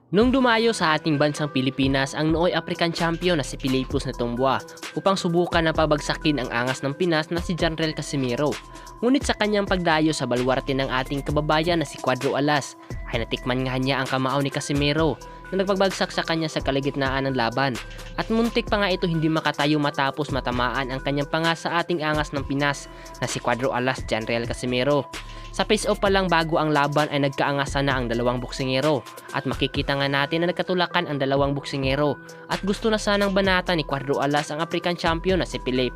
Nung dumayo sa ating bansang Pilipinas ang nooy African champion na si Pinas upang subukan na pabagsakin ang angas ng Pinas na si Janrel Casimiro. Ngunit sa kanyang pagdayo sa baluarte ng ating kababayan na si Cuadro Alas ay natikman nga niya ang kamao ni Casimiro na nagpagbagsak sa kanya sa kalagitnaan ng laban. At muntik pa nga ito hindi makatayo matapos matamaan ang kanyang panga sa ating angas ng Pinas na si Cuadro Alas Janrel Casimiro. Sa face-off pa lang bago ang laban ay nagkaangasan na ang dalawang boksingero at makikita nga natin na nagkatulakan ang dalawang boksingero at gusto na sanang banata ni Cuadro Alas ang African champion na si Pinas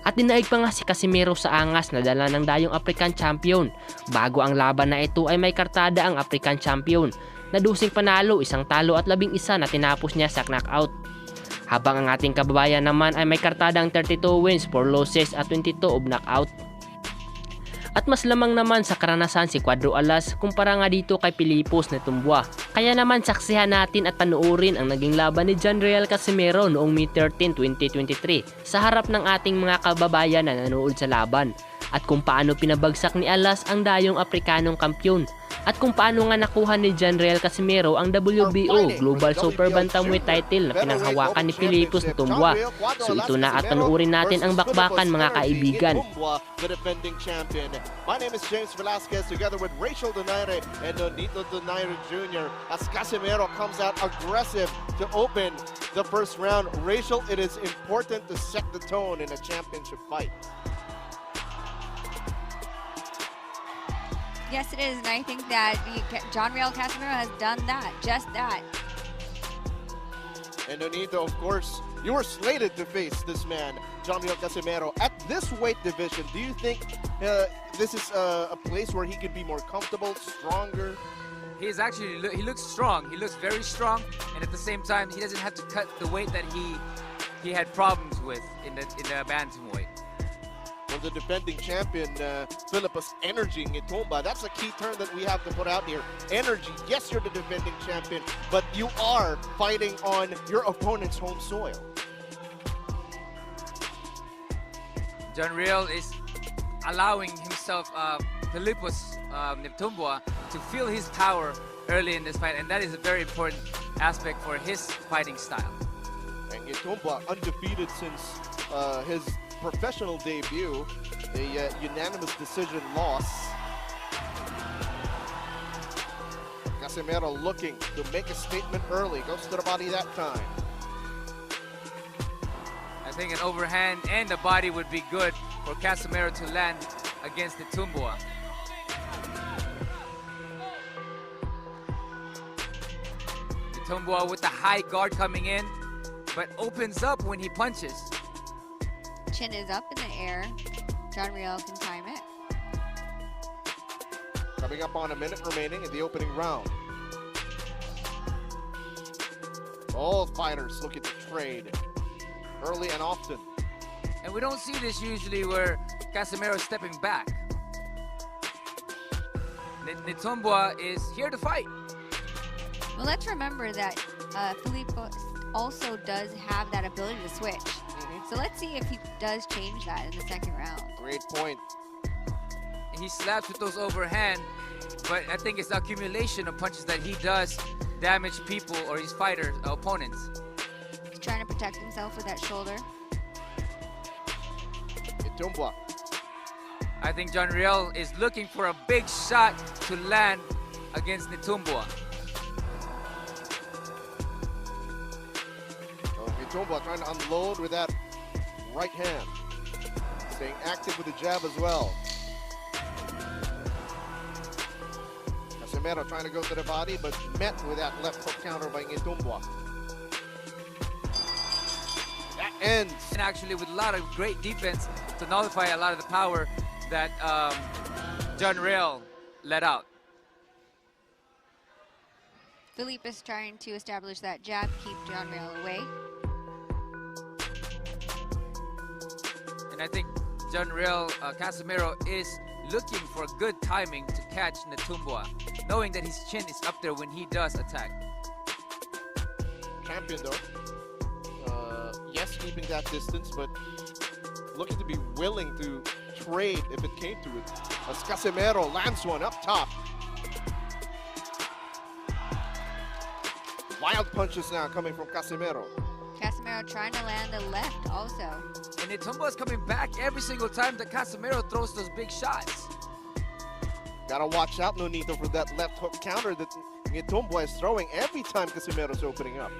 At dinaig pa nga si Casimiro sa angas na dala ng dayong African champion. Bago ang laban na ito ay may kartada ang African champion na dusing panalo, isang talo at 11 na tinapos niya sa knockout. Habang ang ating kababayan naman ay may kartadang 32 wins, 4 losses at 22 of knockout. At mas lamang naman sa karanasan si Cuadro Alas kumpara nga dito kay Pinas. Kaya naman saksihan natin at panuorin ang naging laban ni Janrel Casimiro noong May 13, 2023 sa harap ng ating mga kababayan na nanood sa laban at kung paano pinabagsak ni Alas ang dayong Afrikanong kampyon at kung paano nga nakuha ni Janrel Casimiro ang WBO Global Super Bantamweight title na pinanghawakan ni Pinas. So ito na at panuorin natin ang bakbakan mga kaibigan. The defending champion. My name is James Velasquez together with Rachel Donaire and Donito Donaire Jr. as Casimiro comes out aggressive to open the first round. Rachel, it is important to set the tone in a championship fight. Yes, it is, and I think that Janrel Casimiro has done that, just that. And Donito, of course, you were slated to face this man, Janrel Casimiro. At this weight division, do you think this is a place where he could be more comfortable, stronger? He looks strong. He looks very strong, and at the same time, he doesn't have to cut the weight that he had problems with in the bantamweight. From the defending champion, Philippus energy Ngitumba. That's a key term that we have to put out here. Energy. Yes, you're the defending champion, but you are fighting on your opponent's home soil. Janrel is allowing himself, Philippus Ngitumba, to feel his power early in this fight, and that is a very important aspect for his fighting style. And Ngitumba undefeated since his professional debut, a unanimous decision loss. Casimiro looking to make a statement early, goes to the body that time. I think an overhand and the body would be good for Casimiro to land against the Tumbua. The Tumbua with the high guard coming in, but opens up when he punches. Chin is up in the air. Janrel can time it. Coming up on a minute remaining in the opening round. Both fighters looking to trade early and often. And we don't see this usually where Casimiro is stepping back. Ngitumba is here to fight. Well, let's remember that Filippo also does have that ability to switch. So let's see if he does change that in the second round. Great point. He slaps with those overhand, but I think it's the accumulation of punches that he does damage people or his fighters, opponents. He's trying to protect himself with that shoulder. Ngitumba. I think Janrel is looking for a big shot to land against Ngitumba. So Ngitumba trying to unload with that right hand. Staying active with the jab as well. Casimiro trying to go to the body, but met with that left hook counter by Ngitumba. That ends. And actually with a lot of great defense to nullify a lot of the power that Janrel let out. Philippe is trying to establish that jab, keep Janrel away. And I think Janrel Casimiro is looking for good timing to catch Ngitumba, knowing that his chin is up there when he does attack. Champion though. Yes, keeping that distance, but looking to be willing to trade if it came to it. As Casimiro lands one up top. Wild punches now coming from Casimero. Casimero trying to land the left also. And Nitumbo is coming back every single time that Casimero throws those big shots. Gotta watch out, Nonito, for that left hook counter that Nitumbo is throwing every time Casimero's opening up.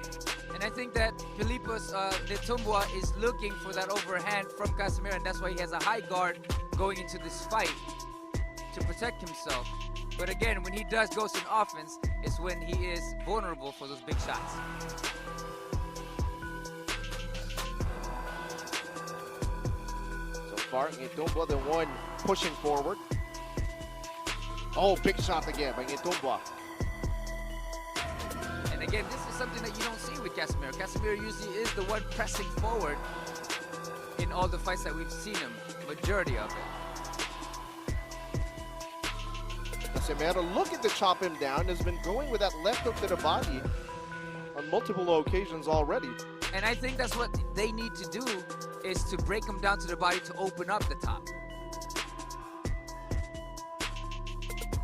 And I think that Filipo's Nitumbo is looking for that overhand from Casimero, and that's why he has a high guard going into this fight to protect himself. But again, when he does go in offense, it's when he is vulnerable for those big shots. So far, Nitumbo the one pushing forward. Oh, big shot again by Nitumbo. And again, this is something that you don't see with Casimero. Casimero usually is the one pressing forward in all the fights that we've seen him, majority of it. Casimero looking to chop him down, has been going with that left hook to the body on multiple occasions already. And I think that's what they need to do, is to break him down to the body to open up the top.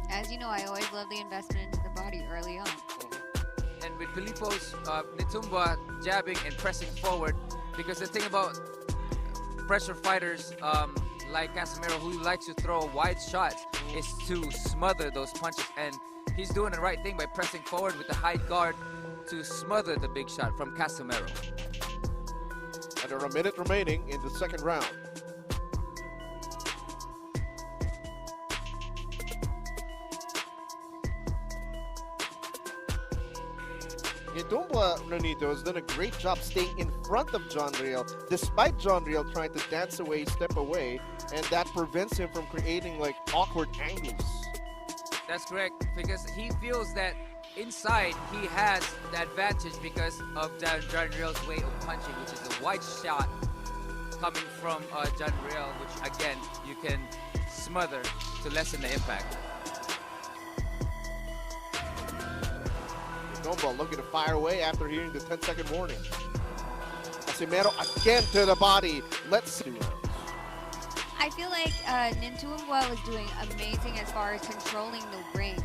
As you know, I always love the investment into the body early on. And with Filipo's Nitumbo jabbing and pressing forward, because the thing about pressure fighters like Casimero, who likes to throw wide shots, is to smother those punches. And he's doing the right thing by pressing forward with the high guard to smother the big shot from Casimero. Under a minute remaining in the second round. Nitumbo, Nonito, has done a great job staying in front of John Riel, despite John Riel trying to dance away, step away, and that prevents him from creating like awkward angles. That's correct, because he feels that inside he has the advantage because of John Riel's way of punching, which is a wide shot coming from John Riel, which again you can smother to lessen the impact. Nitumbo looking to fire away after hearing the 10-second warning. Casimero again to the body. Let's see. I feel like Nitumbo was doing amazing as far as controlling the ring.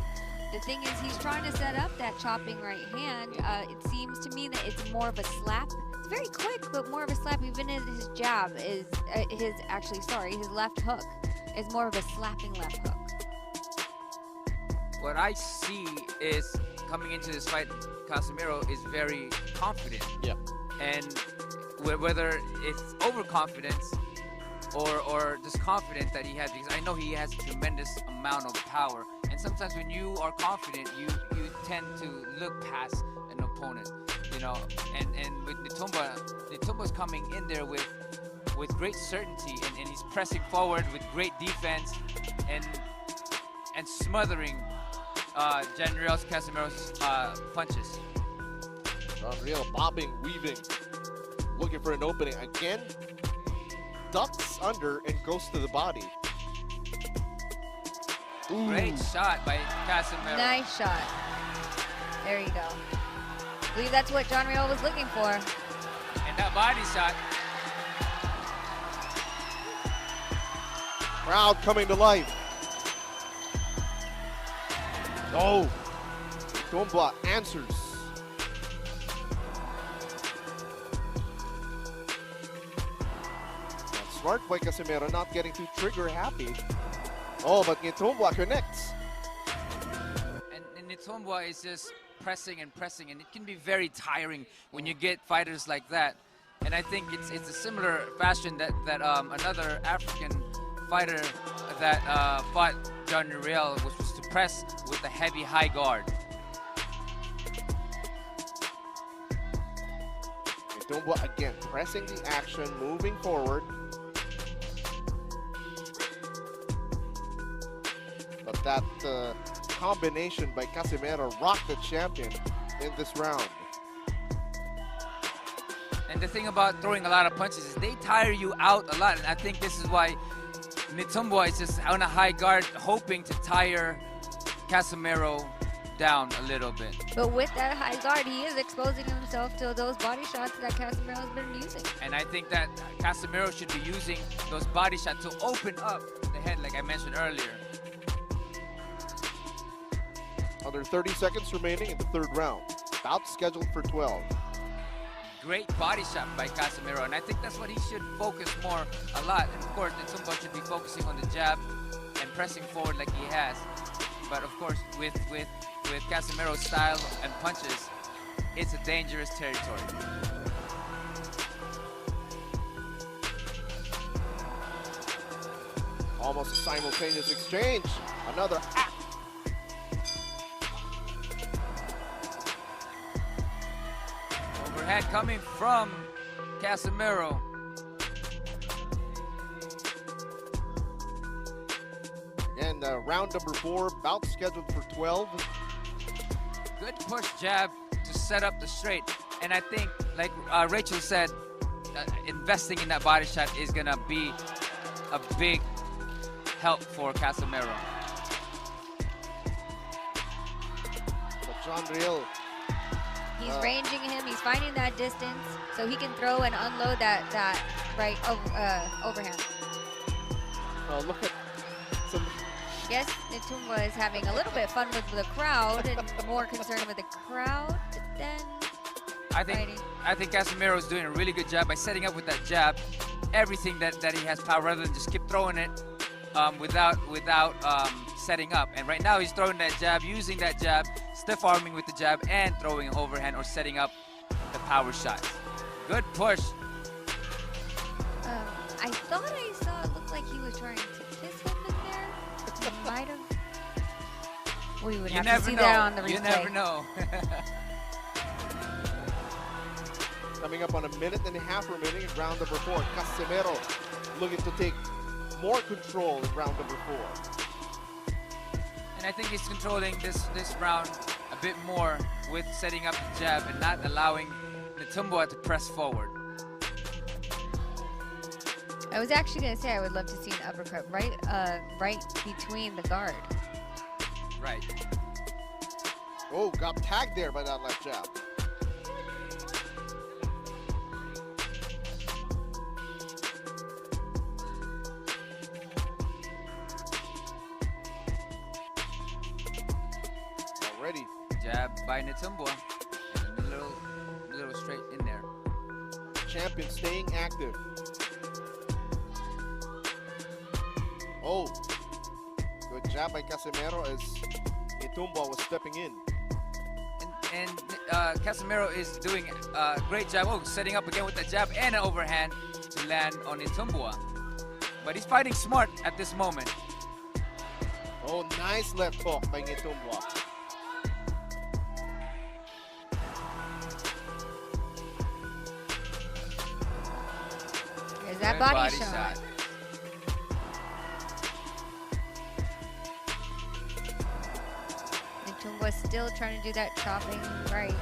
The thing is, he's trying to set up that chopping right hand. It seems to me that it's more of a slap. It's very quick, but more of a slap. Even as his jab is, his left hook is more of a slapping left hook. What I see is, coming into this fight, Casimero is very confident. Yeah. And whether it's overconfidence or just confident that he has, because I know he has a tremendous amount of power. And sometimes when you are confident, you tend to look past an opponent, you know. And with Nitumbo's coming in there with great certainty, and he's pressing forward with great defense and smothering John Riel's Casimero's punches. John Riel bobbing, weaving, looking for an opening again. Ducks under and goes to the body. Ooh. Great shot by Casimero. Nice shot. There you go. I believe that's what John Riel was looking for. And that body shot. Crowd coming to life. Oh, Nitumbo answers. That's smart by Casimero, not getting too trigger happy. Oh, but Nitumbo connects. And Nitumbo is just pressing and pressing, and it can be very tiring when you get fighters like that. And I think it's a similar fashion that another African fighter that fought John Riel was to press with a heavy high guard. Nitumbo again pressing the action, moving forward. But that combination by Casimero rocked the champion in this round. And the thing about throwing a lot of punches is they tire you out a lot. And I think this is why Nitumbo is just on a high guard, hoping to tire Casimero down a little bit. But with that high guard, he is exposing himself to those body shots that Casimero has been using. And I think that Casimero should be using those body shots to open up the head, like I mentioned earlier. Under 30 seconds remaining in the third round. bout scheduled for 12. Great body shot by Casemiro, and I think that's what he should focus more a lot. And of course, Nitumbo should be focusing on the jab and pressing forward like he has. But of course, with Casemiro's style and punches, it's a dangerous territory. Almost a simultaneous exchange. Another act. Overhand coming from Casemiro. Again, round number 4, bout scheduled for 12. Good push jab to set up the straight. And I think, like Rachel said, investing in that body shot is going to be a big help for Casemiro. But John Riel. He's ranging him. He's finding that distance so he can throw and unload that right overhand. Look at some. Yes, Nitumbo is having a little bit of fun with the crowd and more concerned with the crowd than fighting. I think Casemiro is doing a really good job by setting up with that jab. Everything that he has power, rather than just keep throwing it without setting up. And right now he's throwing that jab, using that jab, stiff arming with the jab, and throwing overhand or setting up the power shots. Good push. I thought I saw it looked like he was trying to kiss him in there. He might have. We would have to see that on the replay. You never know. Coming up on a minute and a half remaining in round number 4. Casemiro looking to take more control in round number 4. And I think he's controlling this round a bit more with setting up the jab and not allowing Nitumbo to press forward. I was actually going to say I would love to see an uppercut right between the guard. Right. Oh, got tagged there by that left jab. Already. Jab by Nitumbo. And a little straight in there. Champion staying active. Oh, good jab by Casemiro as Nitumbo was stepping in. And Casemiro is doing a great job. Oh, setting up again with the jab and an overhand to land on Nitumbo. But he's fighting smart at this moment. Oh, nice left hook by Nitumbo. There's that body shot. Nitumbo still trying to do that chopping right.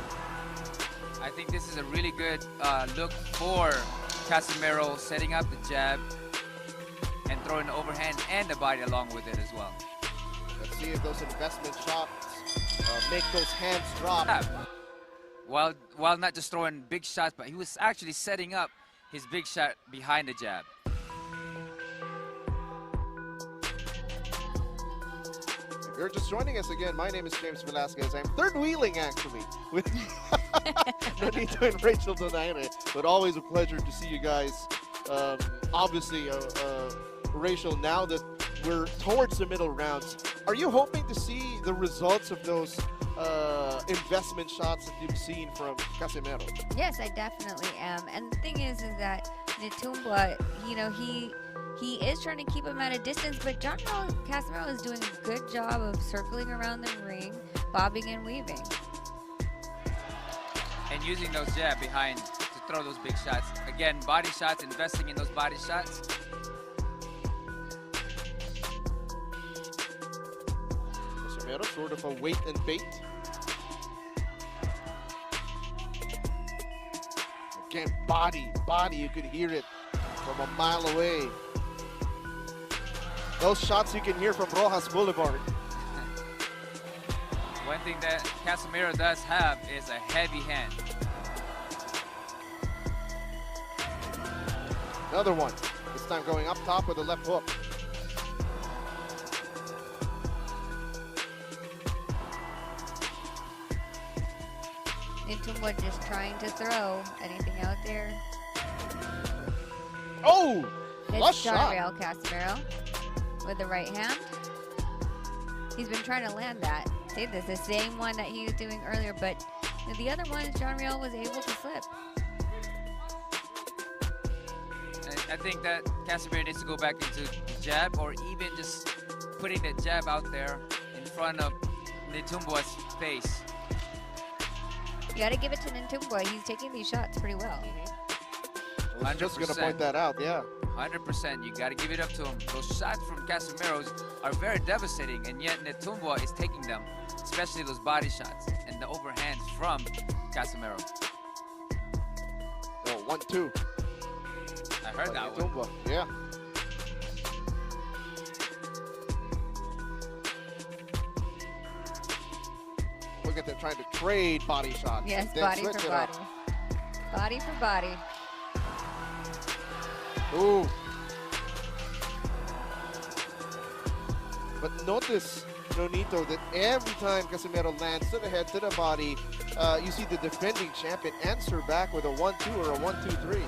I think this is a really good look for Casemiro, setting up the jab and throwing the overhand and the body along with it as well. Let's see if those investment shots make those hands drop. While not just throwing big shots, but he was actually setting up his big shot behind the jab. If you're just joining us again, my name is James Velasquez. I'm third wheeling actually with Nonito and Rachel Donaire, but always a pleasure to see you guys. Obviously, Rachel, now that we're towards the middle rounds, are you hoping to see the results of those investment shots that you've seen from Casemiro? Yes, I definitely am. And the thing is that Nitumbo, you know, he is trying to keep him at a distance, but Casemiro is doing a good job of circling around the ring, bobbing and weaving. And using those jab behind to throw those big shots. Again, body shots, investing in those body shots. Casemiro, sort of a wait and bait. Again, body, you could hear it from a mile away. Those shots you can hear from Rojas Boulevard. One thing that Casemiro does have is a heavy hand. Another one, this time going up top with a left hook. Nitumbo just trying to throw anything out there. Oh! It's Flush shot. Real Casimiro with the right hand. He's been trying to land that. See, this is the same one that he was doing earlier, but the other one, John Real was able to slip. I think that Casimiro needs to go back into the jab, or even just putting the jab out there in front of Nitumbo's face. You got to give it to Nitumbo. He's taking these shots pretty well. I was just going to point that out, yeah. 100%. You got to give it up to him. Those shots from Casimiro's are very devastating, and yet Nitumbo is taking them, especially those body shots and the overhands from Casimiro. Oh, 1-2. I heard that one. Nitumbo, yeah. Look at them trying to trade body shots. Yes, then body switch for it body. up. Body for body. Ooh. But notice, Nonito, that every time Casimiro lands to the head, to the body, you see the defending champion answer back with a 1-2 or a 1-2-3.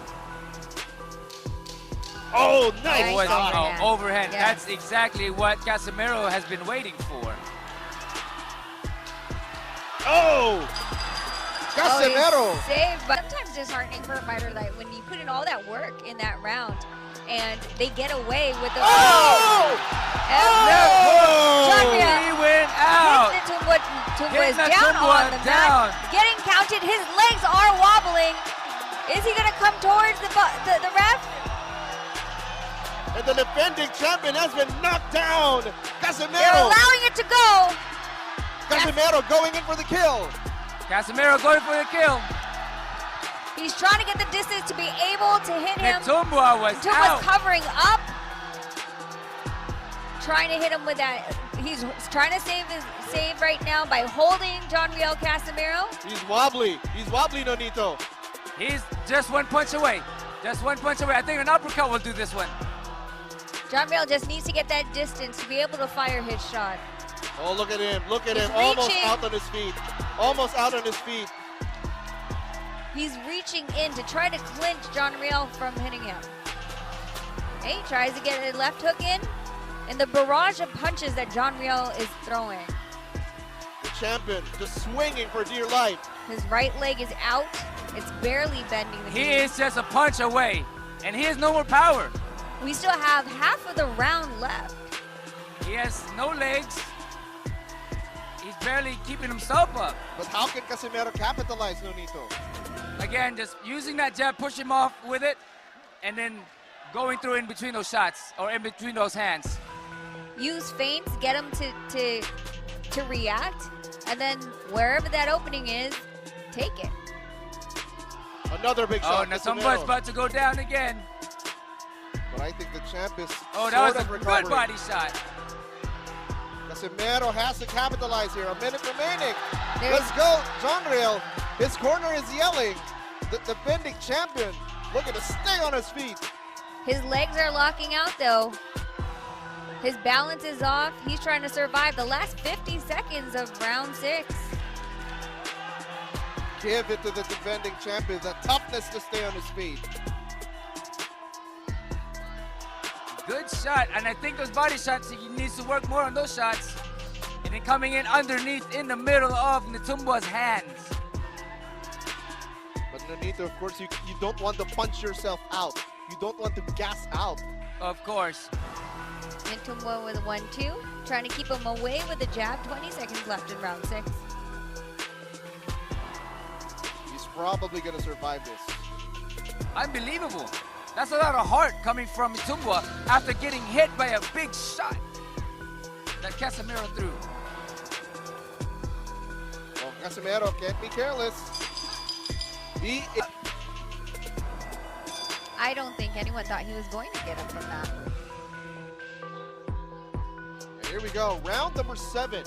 Oh, nice! Nice overhand. Overhand. Yes. That's exactly what Casimiro has been waiting for. Oh! Casimiro! Oh, saved, but sometimes disheartening for a fighter that when you put in all that work in that round and they get away with the Oh! John Real He went out. Nitumbo is Hit down Nitumbo on the down. mat, getting counted. His legs are wobbling. Is he going to come towards the ref? And the defending champion has been knocked down. They're Casimiro! allowing it to go. Casimiro going in for the kill. Casimiro going for the kill. He's trying to get the distance to be able to hit him. Nitumbo was Nitumbo's out. covering up. Trying to hit him with that. He's trying to save right now by holding John Real Casimiro. He's wobbly. He's wobbly, Nonito. He's just one punch away. Just one punch away. I think an uppercut will do this one. John Real just needs to get that distance to be able to fire his shot. Oh, look at him. Look at He's him. Almost reaching. out on his feet. Almost out on his feet. He's reaching in to try to clinch John Real from hitting him. He tries to get a left hook in, and the barrage of punches that John Real is throwing. The champion just swinging for dear life. His right leg is out. It's barely bending the He knee. is just a punch away, and he has no more power. We still have half of the round left. He has no legs. He's barely keeping himself up. But how can Casimiro capitalize, Nonito? Again, just using that jab, push him off with it, and then going through in between those shots, or in between those hands. Use feints, get him to react, and then wherever that opening is, take it. Another big Oh, shot. now Casimiro. somebody's about to go down again. But I think the champ is Oh, that sort was a of good recovering. body shot. Casimiro has to capitalize here. A minute remaining. There's- Let's go, John Real. His corner is yelling. The defending champion looking to stay on his feet. His legs are locking out though. His balance is off. He's trying to survive the last 50 seconds of round 6. Give it to the defending champion, the toughness to stay on his feet. Good shot, and I think those body shots, he needs to work more on those shots. And then coming in underneath in the middle of Nitumbo's hands. But Nonito, of course, you don't want to punch yourself out. You don't want to gas out. Of course. Nitumbo with a 1-2, trying to keep him away with a jab. 20 seconds left in round 6. He's probably going to survive this. Unbelievable. That's a lot of heart coming from Nitumbo after getting hit by a big shot that Casimiro threw. Well, Casimiro can't be careless. I don't think anyone thought he was going to get him from that. Here we go, round number 7.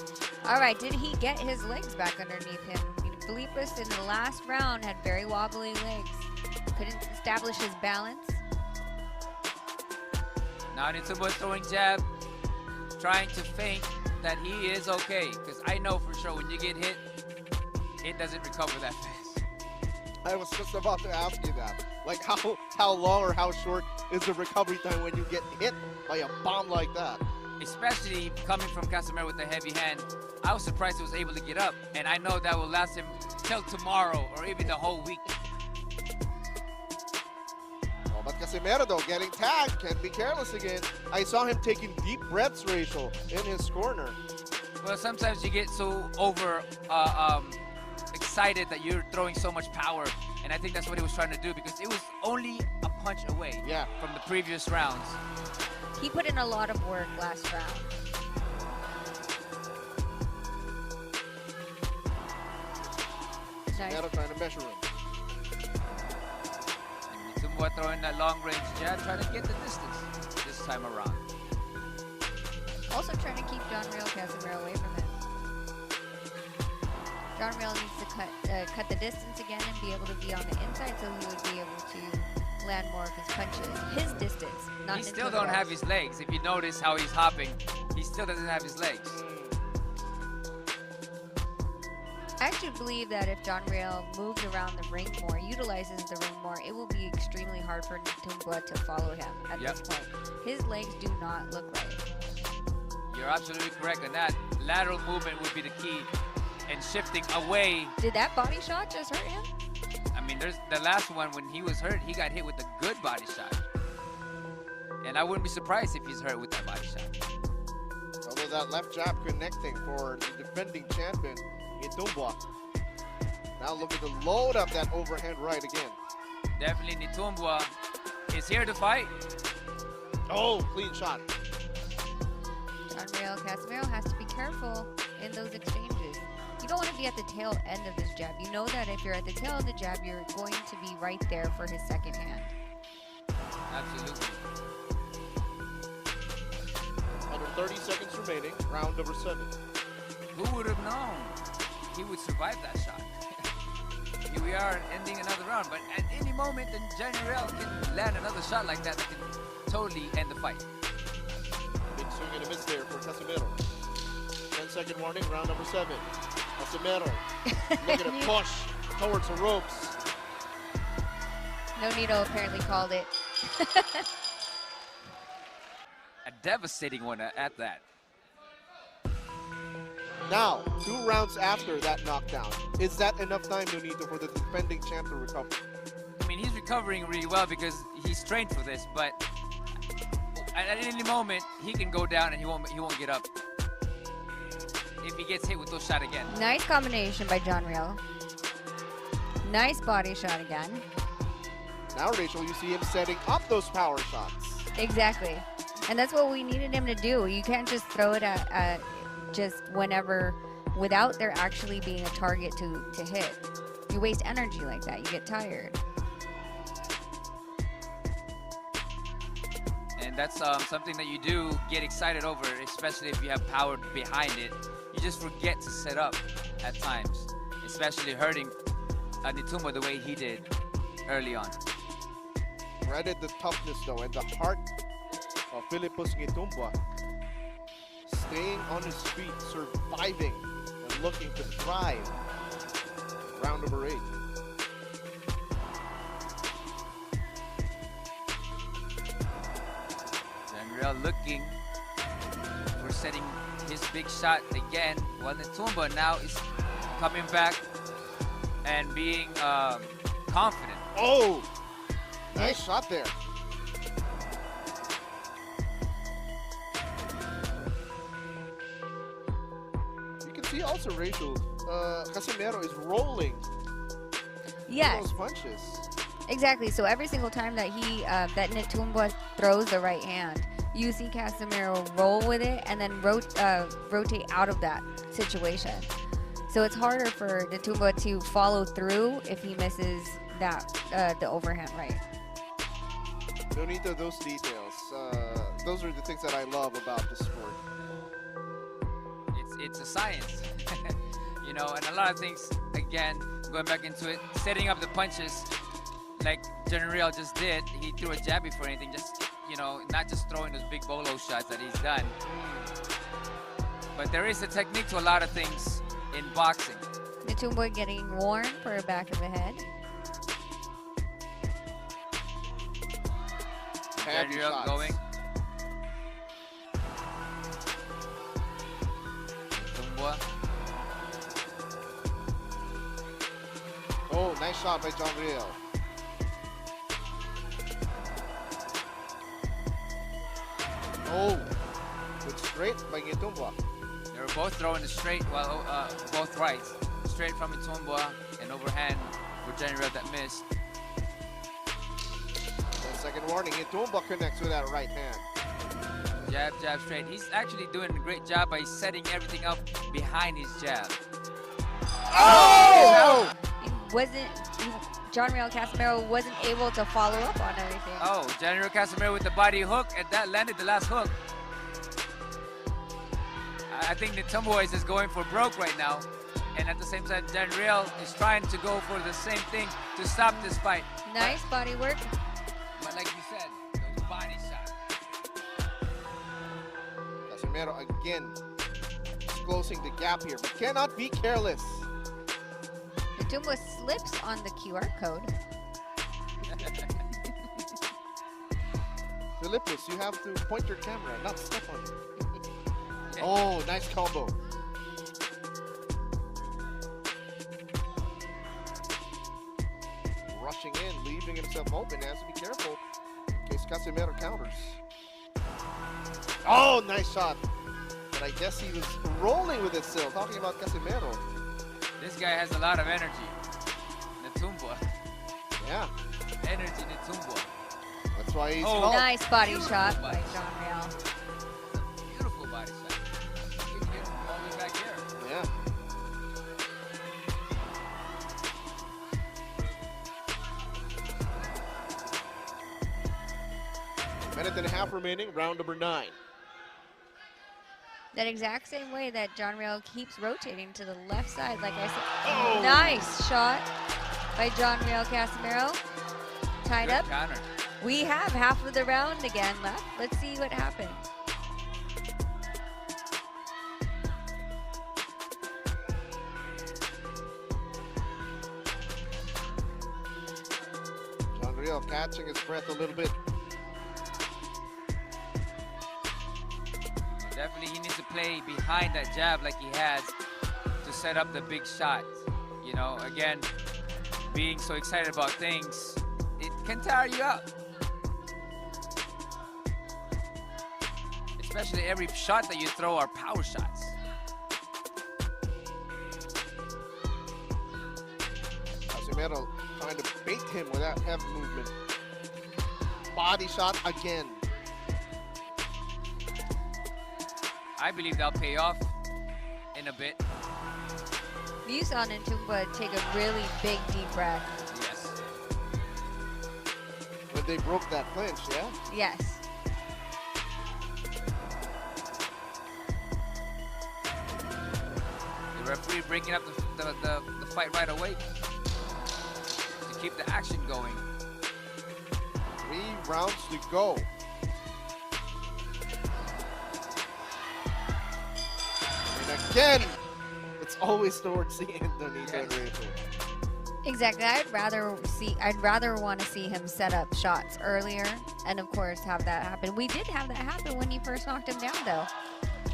All right, did he get his legs back underneath him? Pilis in the last round had very wobbly legs. Couldn't establish his balance. Now Nitumbo is throwing jab, trying to feint that he is okay. Because I know for sure when you get hit, it doesn't recover that fast. I was just about to ask you that. Like, how long or how short is the recovery time when you get hit by a bomb like that? Especially coming from Casemiro with the heavy hand. I was surprised he was able to get up, and I know that will last him till tomorrow or even the whole week. Oh, but Casemiro, though, getting tagged, can't be careless again. I saw him taking deep breaths, Rachel, in his corner. Well, sometimes you get so excited that you're throwing so much power, and I think that's what he was trying to do because it was only a punch away from the previous rounds. He put in a lot of work last round. Casemiro trying to measure him. Tumbo throwing that long-range jab, trying to get the distance this time around. Also trying to keep John Real Casemiro away from him. John Real needs to cut the distance again and be able to be on the inside so he would be able to land more of his punches. His distance, not He still don't have his legs. If you notice how he's hopping, he still doesn't have his legs. I actually believe that if John Real moves around the ring more, utilizes the ring more, it will be extremely hard for Tumba to follow him at this point. His legs do not look right. You're absolutely correct on that. Lateral movement would be the key, and shifting away. Did that body shot just hurt him? I mean, there's the last one when he was hurt, he got hit with a good body shot. And I wouldn't be surprised if he's hurt with that body shot. Although that left jab connecting for the defending champion, Nitumba. Now looking to load up that overhand right again. Definitely Nitumba is here to fight. Oh, clean shot. John Real Casemiro has to be careful in those exchanges. You don't want to be at the tail end of this jab. You know that if you're at the tail of the jab, you're going to be right there for his second hand. Absolutely. Under 30 seconds remaining, round number 7. Who would have known he would survive that shot? Here we are ending another round, but at any moment, then General can land another shot like that can totally end the fight. Big swing and a miss there for Casemiro. 10-second warning, round number 7. Casemiro looking to push towards the ropes. Nonito apparently called it. A devastating one at that. Now, 2 rounds after that knockdown, is that enough time, Nonito, for the defending champ to recover? I mean, he's recovering really well because he's trained for this, but at any moment, he can go down and he won't get up if he gets hit with those shots again. Nice combination by John Real. Nice body shot again. Now, Rachel, you see him setting up those power shots. Exactly. And that's what we needed him to do. You can't just throw it at just whenever without there actually being a target to hit. You waste energy like that. You get tired. And that's something that you do get excited over, especially if you have power behind it. You just forget to set up at times, especially hurting Nitumba the way he did early on. Credit the toughness, though, and the heart of Philippus Nitumba. Staying on his feet, surviving, and looking to thrive. Round number 8. General looking for setting his big shot again, while Nitumba now is coming back and being confident. Oh! Nice shot there. You can see also, Rachel, Casemiro is rolling Yes, those punches. exactly. So every single time that that Nitumba throws the right hand, you see Casemiro roll with it and then rotate out of that situation. So it's harder for Nitumba to follow through if he misses that the overhand right. Nonito, those details. Those are the things that I love about the sport. It's a science, you know, and a lot of things, again, going back into it, setting up the punches like General just did. He threw a jab before anything, just, you know, not just throwing those big bolo shots that he's done. But there is a technique to a lot of things in boxing. Nitumba getting warned for a back of the head. heavy Janriel shots. going. Tumbua. Oh, nice shot by Janriel. Oh, good straight by Itumbua. They were both throwing the straight, well, both rights. Straight from Itumbua and overhand for Janriel that missed. Then second warning, Itumbua connects with that right hand. Jab, jab, straight. He's actually doing a great job by setting everything up behind his jab. Oh! Janriel Casimiro wasn't able to follow up on everything. Oh, Janriel Casimiro with the body hook, and that landed the last hook. I think the Itumbua is just going for broke right now. And at the same time, Janriel is trying to go for the same thing to stop this fight. Nice body work. But like you said, those body shots. Casimiro again closing the gap here, but cannot be careless. Itumbua slips on the QR code. Philippus, you have to point your camera, not step on it. Oh, nice combo. Rushing in, leaving himself open. Has to be careful in case Casimiro counters. Oh, nice shot. But I guess he was rolling with it still. Talking about Casimiro. This guy has a lot of energy. Itumbua. Yeah, Energy Itumbua. that's why he's Oh. called. Nice body Beautiful shot body by shot. Janriel. Beautiful body shot. You can get him all the way back here. Yeah. Minute and a half remaining, round number 9. That exact same way that Janriel keeps rotating to the left side, like I said. Oh. Nice shot by Janriel Casimiro. Tied Good up. counter. We have half of the round again left. Let's see what happens. Janriel catching his breath a little bit. Definitely he needs to play behind that jab like he has to set up the big shot. You know, again, being so excited about things, it can tire you out. Especially every shot that you throw are power shots. Casimiro trying to bait him with that heavy movement. Body shot again. I believe that'll pay off in a bit. You saw Itumbua take a really big deep breath. Yes. When they broke that clinch, yeah? Yes. The referee breaking up the fight right away to keep the action going. 3 rounds to go. And again, it's always towards the end, Donito and Rachel. Exactly. I'd rather want to see him set up shots earlier and of course have that happen. We did have that happen when he first knocked him down though.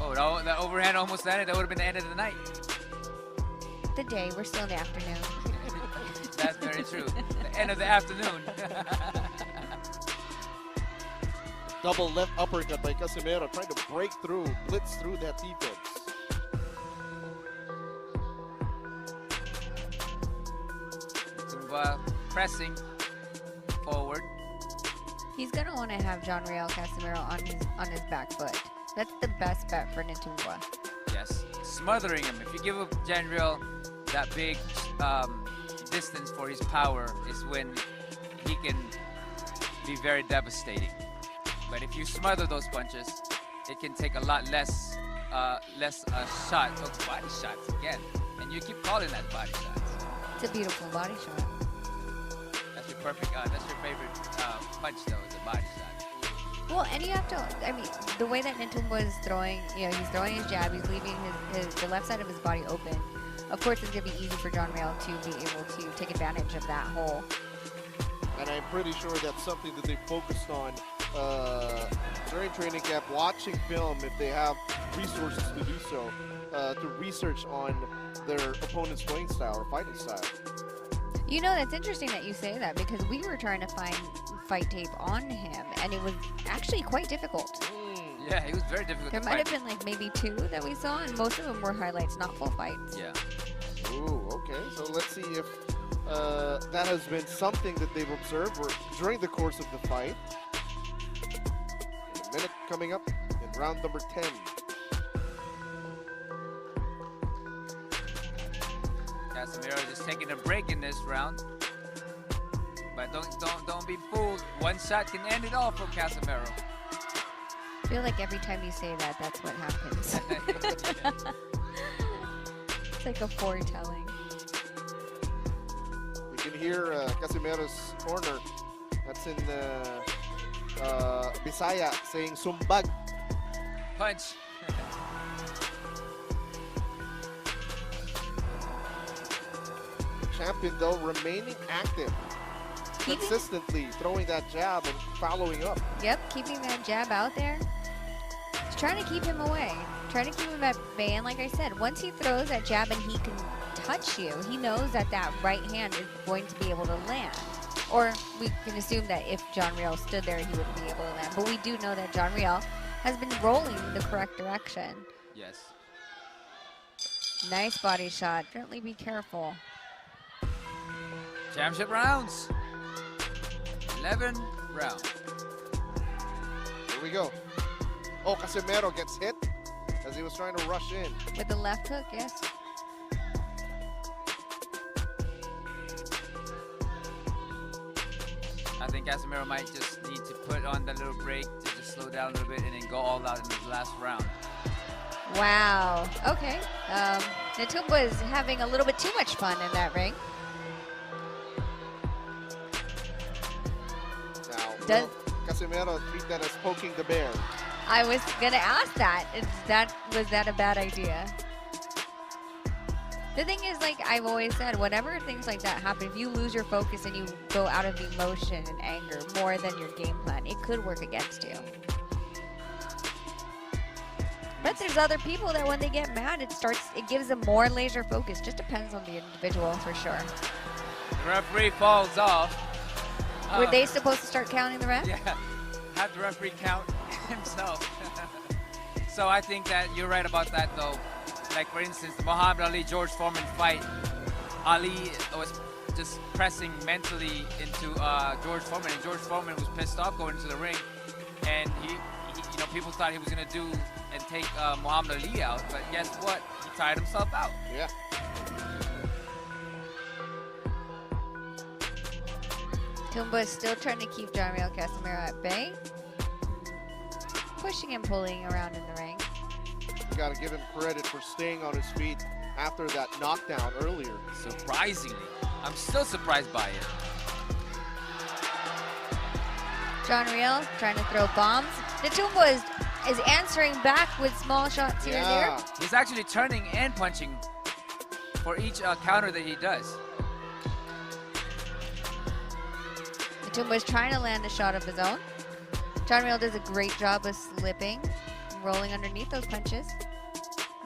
Oh, that overhand almost landed. That would have been the end of the night. The day, we're still in the afternoon. That's very true. The end of the afternoon. Double left uppercut by Casimiro, trying to break through, blitz through that defense. Pressing forward. He's gonna want to have Janriel Casimiro on his back foot. That's the best bet for Itumbua. Yes, smothering him. If you give up Janriel that big distance for his power is when he can be very devastating. But if you smother those punches, it can take a lot less shot, body shots again. And you keep calling that body shots. It's a beautiful body shot. That's your perfect, that's your favorite punch though, is a body shot. Well, and you have to, I mean, the way that Itumbua is throwing, you know, he's throwing his jab, he's leaving the left side of his body open. Of course, it's going to be easy for Janriel to be able to take advantage of that hole. And I'm pretty sure that's something that they focused on during training camp, watching film if they have resources to do so, to research on their opponent's playing style or fighting style. You know, that's interesting that you say that because we were trying to find fight tape on him, and it was actually quite difficult. Yeah, it was very difficult. There to might fight. have been like maybe 2 that we saw, and most of them were highlights, not full fights. Yeah. Ooh, okay. So let's see if that has been something that they've observed or during the course of the fight. A minute coming up in round number 10. Casemiro just taking a break in this round. But don't be fooled. One shot can end it all from Casemiro. I feel like every time you say that, that's what happens. It's like a foretelling. You can hear Casimiro's corner. That's in Bisaya saying sumbag. Punch. Champion though remaining active, consistently throwing that jab and following up. Yep, keeping that jab out there. He's trying to keep him away. Trying to keep him at bay. And like I said, once he throws that jab and he can touch you, he knows that that right hand is going to be able to land. Or we can assume that if John Riel stood there, he wouldn't be able to land. But we do know that John Riel has been rolling the correct direction. Yes. Nice body shot. Certainly be careful. Championship rounds. 11 rounds. Here we go. Oh, Casemiro gets hit as he was trying to rush in. With the left hook, yes. I think Casemiro might just need to put on that little break to just slow down a little bit and then go all out in his last round. Wow. Okay. Natumba is having a little bit too much fun in that ring. Now, will Casemiro treat that as poking the bear? I was gonna ask that. Was that a bad idea? The thing is, like I've always said, whenever things like that happen, if you lose your focus and you go out of emotion and anger more than your game plan, it could work against you. But there's other people that when they get mad, it gives them more laser focus. Just depends on the individual for sure. The referee falls off. Were they supposed to start counting the ref? Yeah, have the referee count himself. So I think that you're right about that though. Like for instance, the Muhammad Ali-George Foreman fight, Ali was just pressing mentally into George Foreman, and George Foreman was pissed off going into the ring, and he you know, people thought he was gonna do and take Muhammad Ali out, but guess what? He tired himself out. Yeah. Tumba is still trying to keep John Riel Casemiro at bay. Pushing and pulling around in the ring. You gotta give him credit for staying on his feet after that knockdown earlier. Surprisingly, I'm still surprised by it. John Riel trying to throw bombs. Natumba is answering back with small shots here and there. He's actually turning and punching for each counter that he does. Natumba is trying to land a shot of his own. John Riel does a great job of slipping, rolling underneath those punches,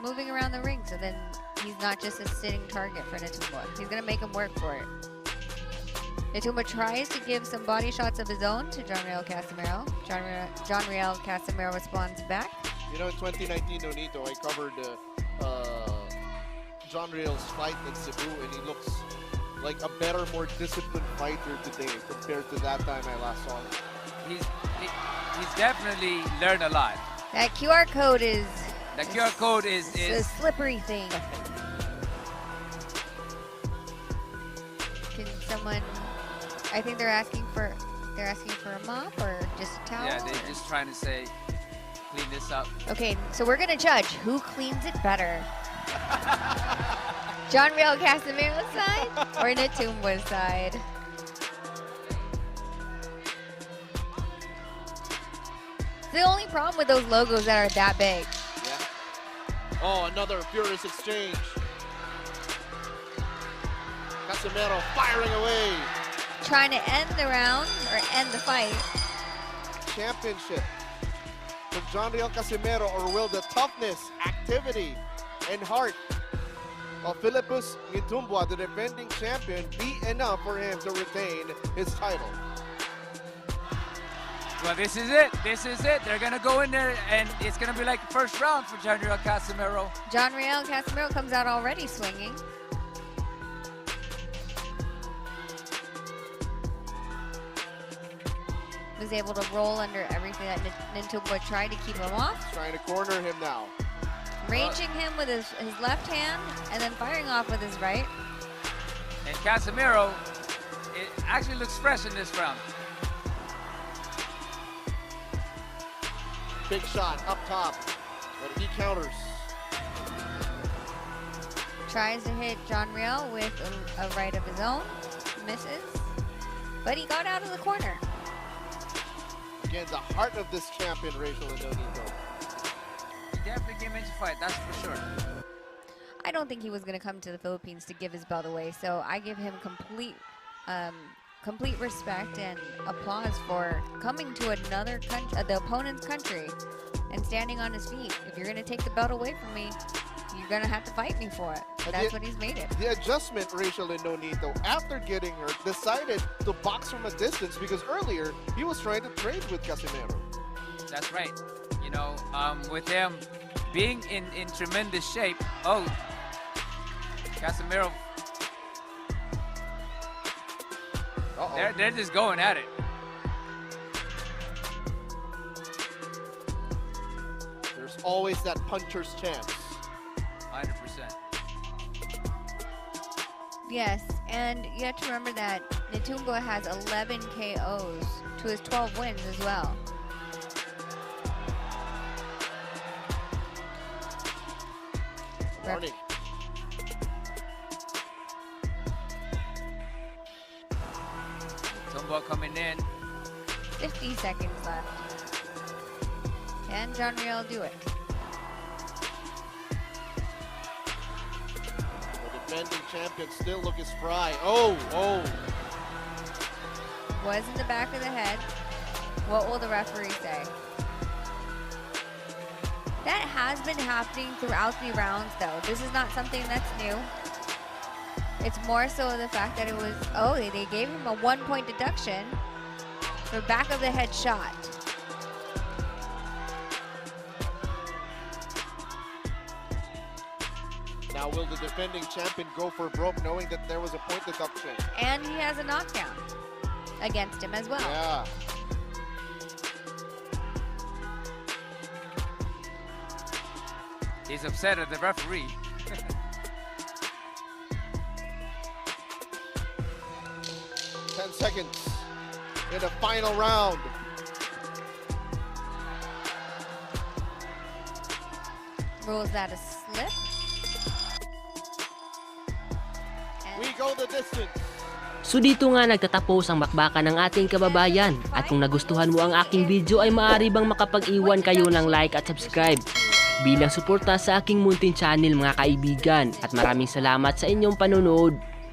moving around the ring, so then he's not just a sitting target for Natumba. He's going to make him work for it. Natumba tries to give some body shots of his own to John Riel Casemiro. John Riel Casemiro responds back. You know, in 2019, Nonito, I covered John Riel's fight in Cebu, and he looks like a better, more disciplined fighter today compared to that time I last saw him. He's definitely learned a lot. That QR code is... The QR code is a slippery thing. Can someone... I think they're asking for a mop or just a towel? Yeah, they're just trying to say, clean this up. Okay, so we're gonna judge who cleans it better. John Riel Casemiro's side or Natumba's side? The only problem with those logos that are that big. Yeah. Oh, another furious exchange. Casemiro firing away. Trying to end the round or end the fight. championship for John Riel Casimero, or will the toughness, activity, and heart of Philippus Nitumbua, the defending champion, be enough for him to retain his title? Well, this is it. This is it. They're going to go in there, and it's going to be like the first round for John Riel Casimero. John Riel Casimero comes out already swinging. Was able to roll under everything that Nitumbua tried to keep him off. Trying to corner him now. Ranging him with his left hand and then firing off with his right. And Casimero, it actually looks fresh in this round. Big shot up top, but he counters. Tries to hit John Riel with a right of his own. Misses. But he got out of the corner. Again, the heart of this champion, Rachel Indonito. He definitely came into fight, that's for sure. I don't think he was going to come to the Philippines to give his belt away, so I give him complete respect and applause for coming to another country, the opponent's country, and standing on his feet. If you're going to take the belt away from me, you're going to have to fight me for it. That's what he's made it. The adjustment, Rachel Indonito, after getting hurt, decided to box from a distance because earlier he was trying to trade with Casimero. That's right. You know, with him being in tremendous shape, oh, Casimero, they're just going at it. There's always that puncher's chance. 100%. Yes, and you have to remember that Nitumbua has 11 KOs to his 12 wins as well. Warning. Nitumbua coming in. 50 seconds left. Can John Riel do it? The defending champion still looking spry. Oh. Was in the back of the head. What will the referee say? That has been happening throughout the rounds, though. This is not something that's new. It's more so the fact that it was, they gave him a 1-point deduction for back of the head shot. Now will the defending champion go for broke knowing that there was a point deduction? And he has a knockdown against him as well. Yeah. He's upset at the referee. 10 seconds in the final round. Rules that a slip. We go the distance. So dito nga nagtatapos ang bakbakan ng ating kababayan. At kung nagustuhan mo ang aking video ay maaari bang makapag-iwan kayo ng like at subscribe bilang suporta sa aking munting channel mga kaibigan. At maraming salamat sa inyong panonood.